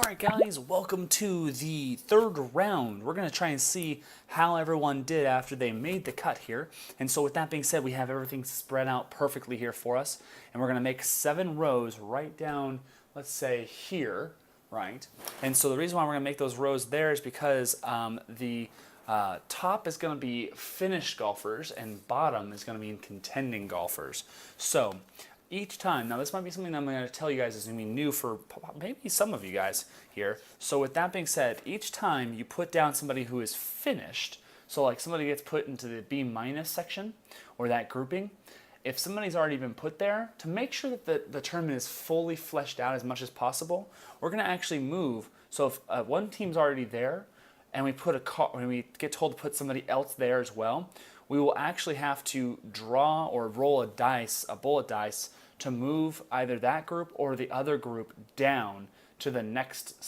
Alright guys, welcome to the third round. We're going to try and see how everyone did after they made the cut here. And so with that being said, we have everything spread out perfectly here for us. And we're going to make 7 rows right down, let's say here, right? And so the reason why we're going to make those rows there is because the top is going to be finished golfers and bottom is going to be contending golfers. So each time, now this might be something I'm going to tell you guys is going to be new for maybe some of you guys here. So with that being said, each time you put down somebody who is finished, so like somebody gets put into the B- section or that grouping, if somebody's already been put there, to make sure that the tournament is fully fleshed out as much as possible, we're going to actually move. So if one team's already there and we put when we get told to put somebody else there as well, we will actually have to draw or roll a bullet dice, to move either that group or the other group down to the next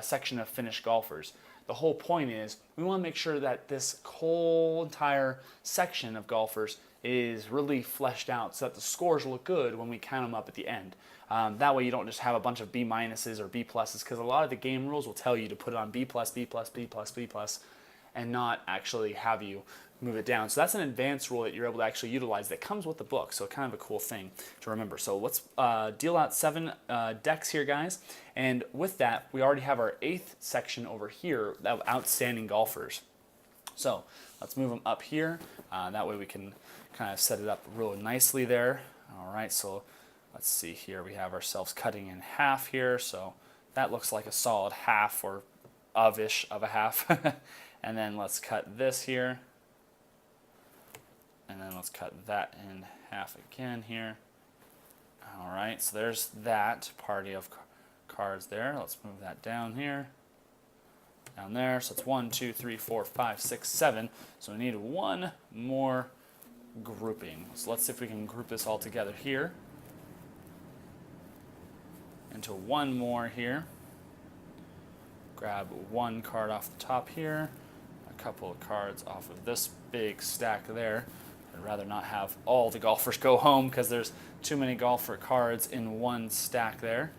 section of finished golfers. The whole point is we want to make sure that this whole entire section of golfers is really fleshed out so that the scores look good when we count them up at the end. That way you don't just have a bunch of B- or B+, because a lot of the game rules will tell you to put it on B+, B+, B+, B+, and not actually have you move it down. So that's an advanced rule that you're able to actually utilize that comes with the book. So kind of a cool thing to remember. So let's deal out 7 decks here, guys. And with that, we already have our 8th section over here of outstanding golfers. So let's move them up here. That way we can kind of set it up real nicely there. All right, so let's see here. We have ourselves cutting in half here. So that looks like a solid half or of-ish of a half. And then let's cut this here. And then let's cut that in half again here. All right, so there's that party of cards there. Let's move that down here, down there. So it's 1, 2, 3, 4, 5, 6, 7. So we need one more grouping. So let's see if we can group this all together here into one more here. Grab one card off the top here, a couple of cards off of this big stack there. I'd rather not have all the golfers go home because there's too many golfer cards in one stack there.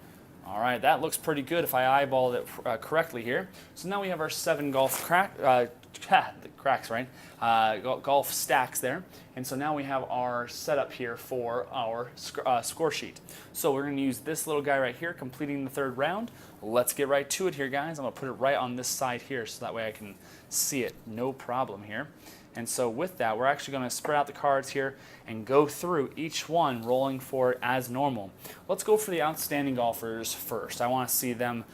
All right, that looks pretty good if I eyeballed it correctly here. So now we have our 7 golf cracks, right? Golf stacks there. And so now we have our setup here for our score sheet. So we're going to use this little guy right here, completing the 3rd round. Let's get right to it here, guys. I'm going to put it right on this side here so that way I can see it, no problem here. And so with that, we're actually going to spread out the cards here and go through each one, rolling for it as normal. Let's go for the outstanding golfers first. I want to see them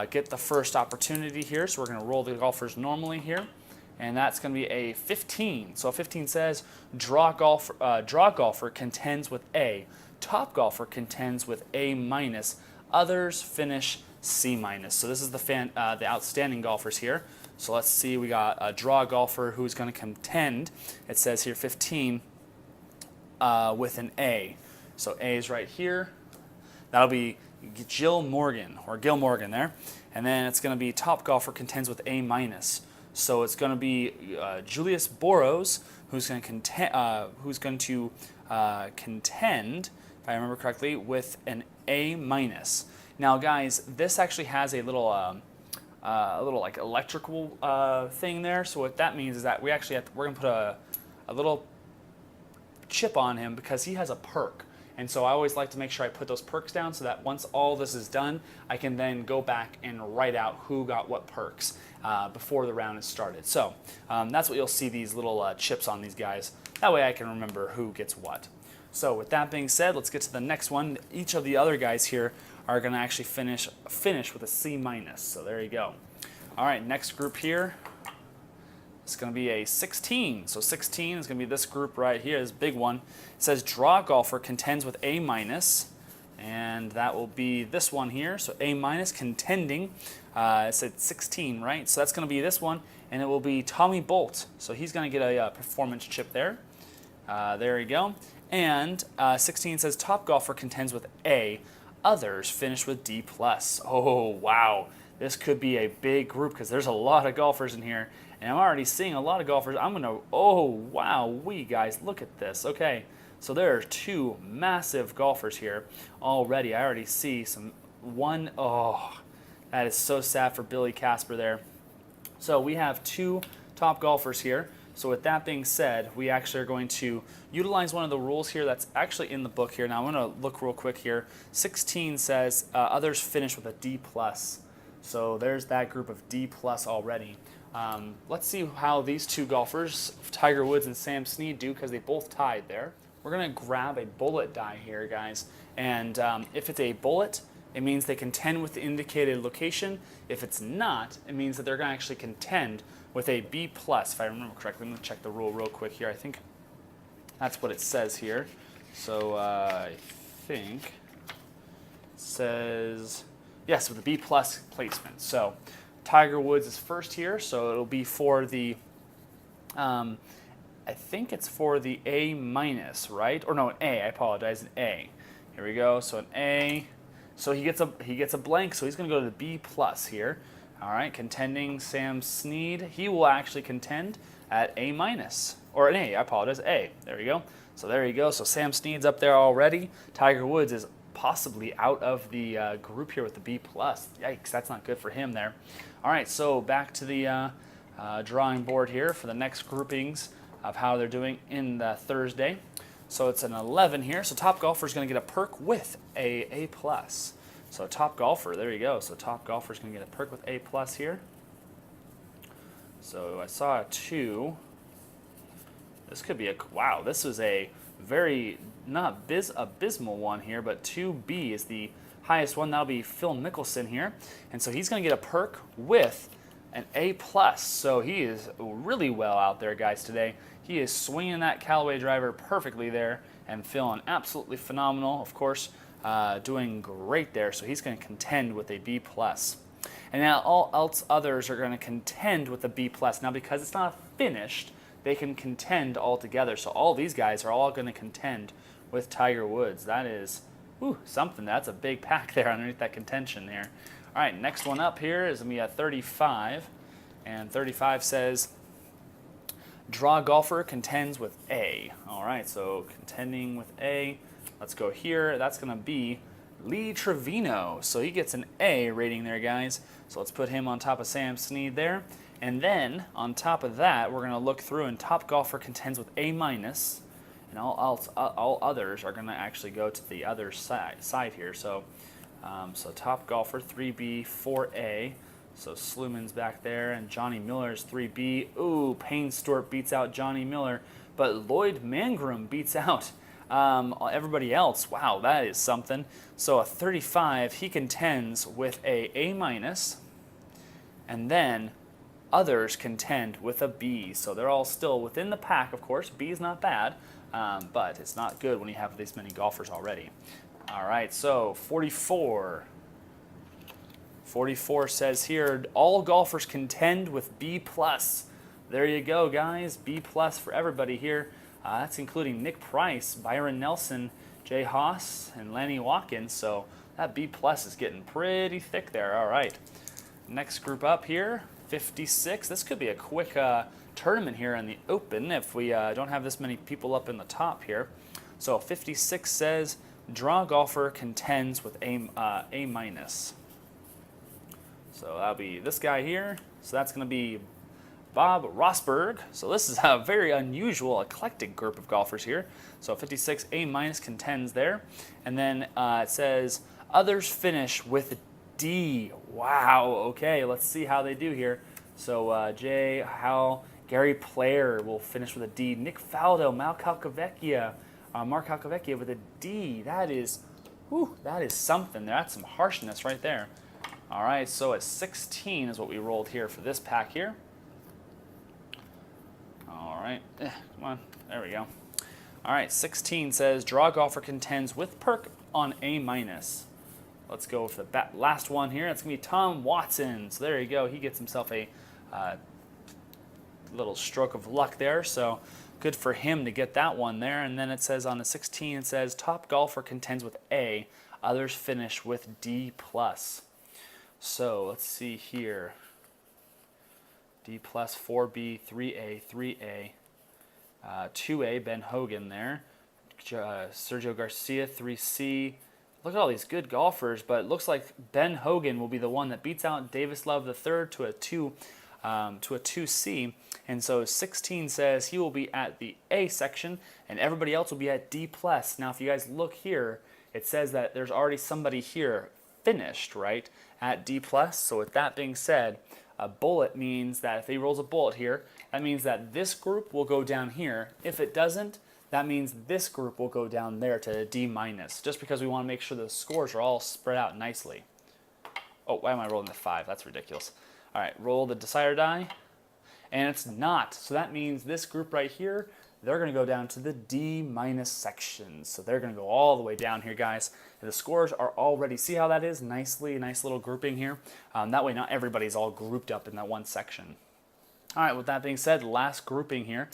get the first opportunity here. So we're going to roll the golfers normally here. And that's going to be a 15. So a 15 says, draw golfer contends with A. Top golfer contends with A-. Others finish C-. So this is the outstanding golfers here. So let's see, we got a draw golfer who's going to contend. It says here 15 with an A. So A is right here. That'll be Gil Morgan there. And then it's going to be top golfer contends with A-. So it's going to be Julius Boros who's going to contend, if I remember correctly, with an A-. Now, guys, this actually has a little like electrical thing there. So what that means is that we're going to put a little chip on him because he has a perk. And so I always like to make sure I put those perks down so that once all this is done, I can then go back and write out who got what perks before the round is started. So that's what you'll see, these little chips on these guys. That way I can remember who gets what. So with that being said, let's get to the next one. Each of the other guys here are going to actually finish with a C-. So there you go. All right, next group here. It's going to be a 16. So 16 is going to be this group right here, this big one. It says draw golfer contends with A-. And that will be this one here. So A- contending. It said 16, right? So that's going to be this one. And it will be Tommy Bolt. So he's going to get a performance chip there. There you go. And 16 says top golfer contends with A. Others finish with D+. Oh, wow. This could be a big group because there's a lot of golfers in here. And I'm already seeing a lot of golfers. Oh, wow, guys, look at this. Okay, so there are 2 massive golfers here already. I already see That is so sad for Billy Casper there. So we have 2 top golfers here. So with that being said, we actually are going to utilize one of the rules here that's actually in the book here. Now I'm going to look real quick here. 16 says others finish with a D+. So there's that group of D+ already. Let's see how these 2 golfers, Tiger Woods and Sam Snead, do, because they both tied there. We're going to grab a bullet die here, guys. And if it's a bullet, it means they contend with the indicated location. If it's not, it means that they're going to actually contend with a B+, if I remember correctly. I'm going to check the rule real quick here. I think that's what it says here. So I think it says, yes, with a B+ placement. So Tiger Woods is first here, so it'll be for the, I think it's for the A-, right? Or no, an A, I apologize, an A. Here we go, so an A. So he gets a blank, so he's going to go to the B+ here. All right, contending Sam Snead. He will actually contend at A-, or an A, I apologize, A. There we go. So there you go. So Sam Snead's up there already. Tiger Woods is possibly out of the group here with the B+. Yikes, that's not good for him there. All right, so back to the drawing board here for the next groupings of how they're doing in the Thursday. So it's an 11 here. So top golfer is going to get a perk with A+. So top golfer, there you go. So top golfer is going to get a perk with A+ here. So I saw a 2. This could be a, wow, this was a very, not abysmal one here, but 2B is the highest one. That'll be Phil Mickelson here. And so he's going to get a perk with an A+. So he is really well out there, guys, today. He is swinging that Callaway driver perfectly there and feeling absolutely phenomenal. Of course, doing great there. So he's going to contend with a B+. And now all else others are going to contend with a B+. Now because it's not finished, they can contend all together. So all these guys are all going to contend with Tiger Woods. That is something. That's a big pack there underneath that contention there. All right, next one up here is going to be a 35. And 35 says, draw golfer contends with A. All right, so contending with A. Let's go here. That's going to be Lee Trevino. So he gets an A rating there, guys. So let's put him on top of Sam Snead there. And then on top of that, we're going to look through, and top golfer contends with A-, and all others are going to actually go to the other side here. So, so top golfer 3B, 4A. So Sluman's back there, and Johnny Miller's 3B. Ooh, Payne Stewart beats out Johnny Miller, but Lloyd Mangrum beats out everybody else. Wow, that is something. So a 35, he contends with a A-, and then others contend with a B. So they're all still within the pack, of course. B is not bad, but it's not good when you have this many golfers already. All right, so 44. 44 says here, all golfers contend with B+. There you go, guys. B+ for everybody here. That's including Nick Price, Byron Nelson, Jay Haas, and Lanny Watkins. So that B+ is getting pretty thick there. All right. Next group up here, 56. This could be a quick tournament here in the Open if we don't have this many people up in the top here. So 56 says, draw golfer contends with A-. So that'll be this guy here. So that's going to be Bob Rosberg. So this is a very unusual, eclectic group of golfers here. So 56 A- contends there. And then it says, others finish with D. Wow, okay, let's see how they do here. So Jay, Howell, Gary Player will finish with a D. Nick Faldo, Mark Calcavecchia with a D. That is something. That's some harshness right there. All right, so a 16 is what we rolled here for this pack here. All right, come on, there we go. All right, 16 says, draw golfer contends with perk on A-. Let's go for the last one here. It's going to be Tom Watson. So there you go. He gets himself a little stroke of luck there. So good for him to get that one there. And then it says on the 16, it says, top golfer contends with A. Others finish with D+. So let's see here. D+, 4B, 3A, 3A, 2A, Ben Hogan there. Sergio Garcia, 3C. Look at all these good golfers, but it looks like Ben Hogan will be the one that beats out Davis Love III to a 2C. And so 16 says he will be at the A section, and everybody else will be at D+. Now, if you guys look here, it says that there's already somebody here finished, right, at D+. So with that being said, a bullet means that if he rolls a bullet here, that means that this group will go down here. If it doesn't, that means this group will go down there to D-, just because we want to make sure the scores are all spread out nicely. Oh, why am I rolling the 5? That's ridiculous. All right, roll the decider die, and it's not. So that means this group right here, they're going to go down to the D- section. So they're going to go all the way down here, guys. And the scores are already, see how that is? Nicely, nice little grouping here. That way not everybody's all grouped up in that one section. All right, with that being said, last grouping here,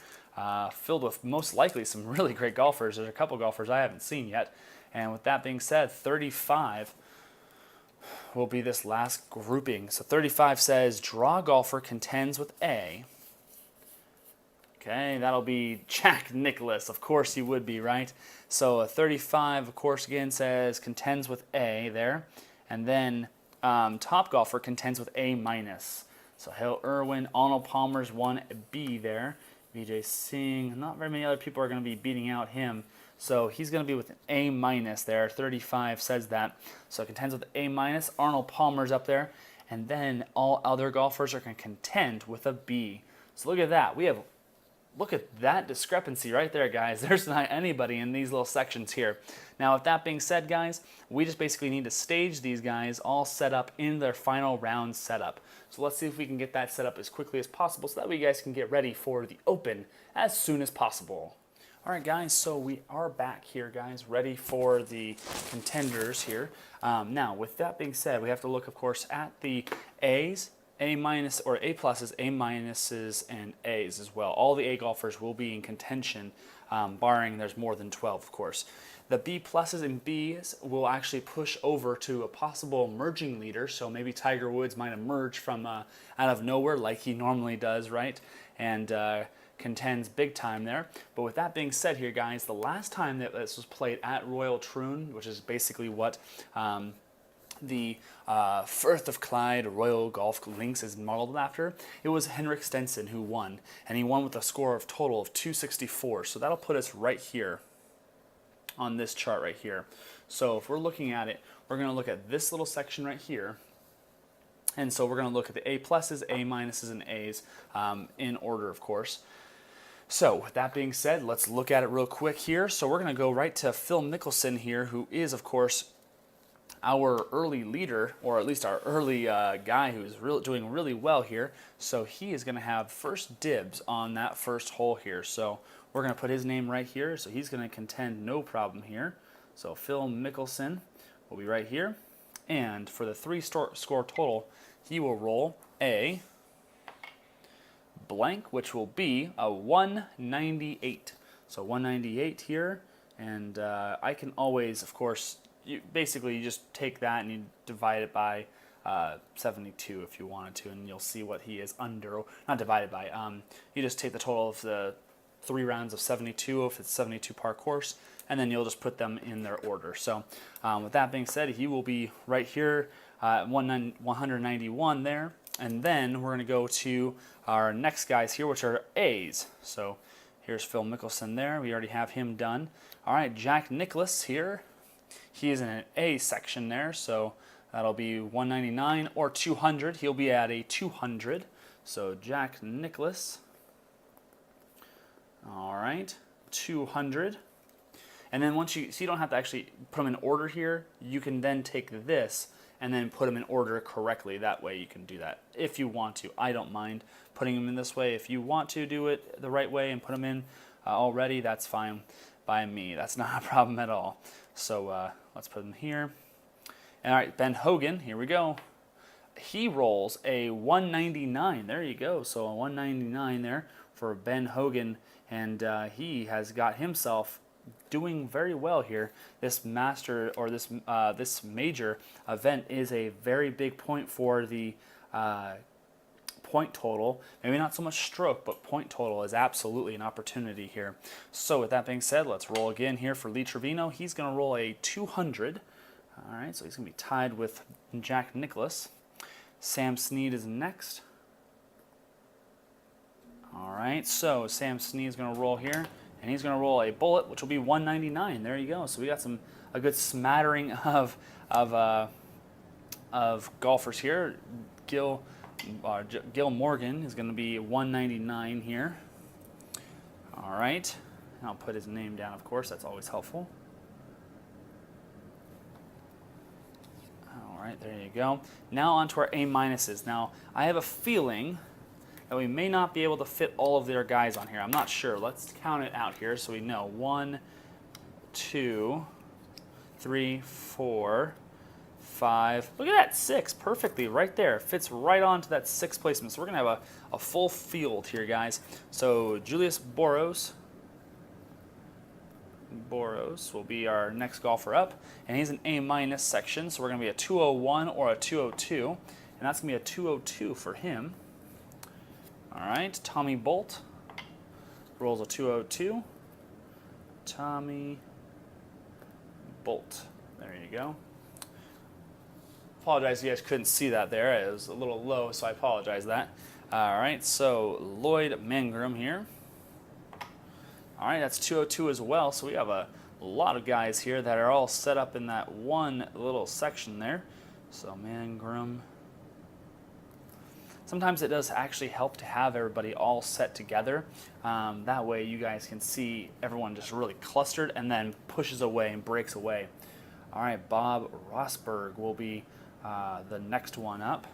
filled with most likely some really great golfers. There's a couple golfers I haven't seen yet. And with that being said, 35 will be this last grouping. So 35 says, draw golfer contends with A. Okay, that'll be Jack Nicklaus. Of course he would be, right? So a 35, of course, again says contends with A there. And then top golfer contends with A-. So Hale Irwin, Arnold Palmer's 1B there. Vijay Singh, not very many other people are going to be beating out him. So he's going to be with an A- there. 35 says that. So it contends with A-. Arnold Palmer's up there. And then all other golfers are going to contend with a B. So look at that. Look at that discrepancy right there, guys. There's not anybody in these little sections here. Now, with that being said, guys, we just basically need to stage these guys all set up in their final round setup. So let's see if we can get that set up as quickly as possible so that way you guys can get ready for the Open as soon as possible. All right, guys, so we are back here, guys, ready for the contenders here. Now, with that being said, we have to look, of course, at the A's, A- or A+, A-, and A's as well. All the A golfers will be in contention, barring there's more than 12, of course. The B+ and B's will actually push over to a possible emerging leader, so maybe Tiger Woods might emerge from out of nowhere like he normally does, right? And contends big time there. But with that being said here, guys, the last time that this was played at Royal Troon, which is basically what the Firth of CLYDE Royal Golf Links is modeled after, it was Henrik Stenson who won, and he won with a score of total of 264. So that'll put us right here on this chart right here. So if we're looking at it, we're going to look at this little section right here. And so we're going to look at the A+, A-, and A's in order, of course. So with that being said, let's look at it real quick here. So we're going to go right to Phil Mickelson here, who is, of course, our early leader, or at least our early guy who's doing really well here. So he is going to have first dibs on that first hole here. So we're going to put his name right here. So he's going to contend no problem here. So Phil Mickelson will be right here. And for the score total, he will roll a blank, which will be a 198. So 198 here. And I can always, of course, you just take that and you divide it by 72 if you wanted to, and you'll see what he is under. Not divided by. You just take the total of the 3 rounds of 72 if it's 72 par course, and then you'll just put them in their order. So with that being said, he will be right here at 191 there, and then we're going to go to our next guys here, which are A's. So here's Phil Mickelson there. We already have him done. All right, Jack Nicklaus here. He is in an A section there, so that'll be 199 or 200. He'll be at a 200. So Jack Nicklaus. All right, 200. And then once so you don't have to actually put them in order here. You can then take this and then put them in order correctly. That way you can do that if you want to. I don't mind putting them in this way. If you want to do it the right way and put them in already, that's fine by me. That's not a problem at all. So let's put them here. And all right, Ben Hogan, here we go. He rolls a 199. There you go. So a 199 there for Ben Hogan. And he has got himself doing very well here. This master, or this major event, is a very big point for the point total. Maybe not so much stroke, but point total is absolutely an opportunity here. So with that being said, let's roll again here for Lee Trevino. He's going to roll a 200. All right, so he's going to be tied with Jack Nicklaus. Sam Snead is next. All right, so Sam Snead is going to roll here, and he's going to roll a bullet, which will be 199. There you go. So we got a good smattering of golfers here. Gil Morgan is going to be 199 here. All right, and I'll put his name down, of course. That's always helpful. All right, there you go. Now on to our A-minuses. Now, I have a feeling that we may not be able to fit all of their guys on here. I'm not sure. Let's count it out here so we know. 1, 2, 3, 4, 5. Look at that, 6 perfectly right there. Fits right onto that 6th placement. So we're going to have a full field here, guys. So Julius Boros will be our next golfer up, and he's an A- section, so we're going to be a 201 or a 202, and that's going to be a 202 for him. All right, Tommy Bolt rolls a 202. Tommy Bolt. There you go. Apologize, you guys couldn't see that there. It was a little low, so I apologize that. All right, so Lloyd Mangrum here. All right, that's 202 as well, so we have a lot of guys here that are all set up in that one little section there. So Mangrum. Sometimes it does actually help to have everybody all set together. That way you guys can see everyone just really clustered and then pushes away and breaks away. All right, Bob Rosberg will be the next one up.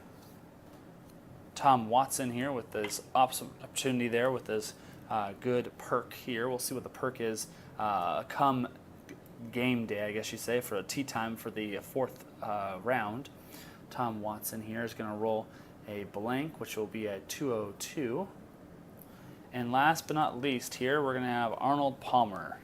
Tom Watson here with this opportunity there with this good perk here. We'll see what the perk is come game day, I guess you say, for a tee time for the 4th round. Tom Watson here is going to roll a blank, which will be a 202. And last but not least here, we're going to have Arnold Palmer.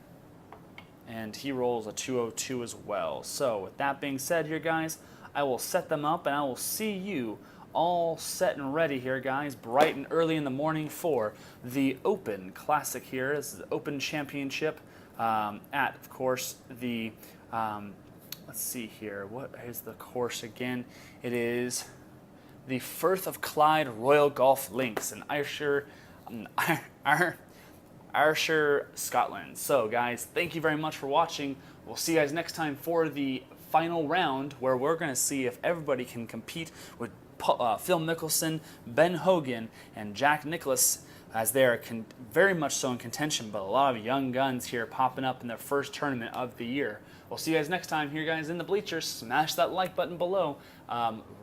And he rolls a 202 as well. So with that being said here, guys, I will set them up and I will see you all set and ready here, guys, bright and early in the morning for the Open Classic here. This is the Open Championship at, of course, the, let's see here, what is the course again? It is the Firth of Clyde Royal Golf Links in Ayrshire, Scotland. So, guys, thank you very much for watching. We'll see you guys next time for the final round, where we're going to see if everybody can compete with Phil Mickelson, Ben Hogan, and Jack Nicklaus, as they are very much so in contention, but a lot of young guns here popping up in their first tournament of the year. We'll see you guys next time here, guys, in the bleachers. Smash that like button below.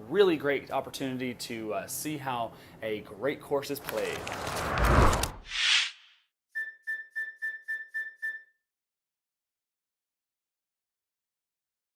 Really great opportunity to see how a great course is played.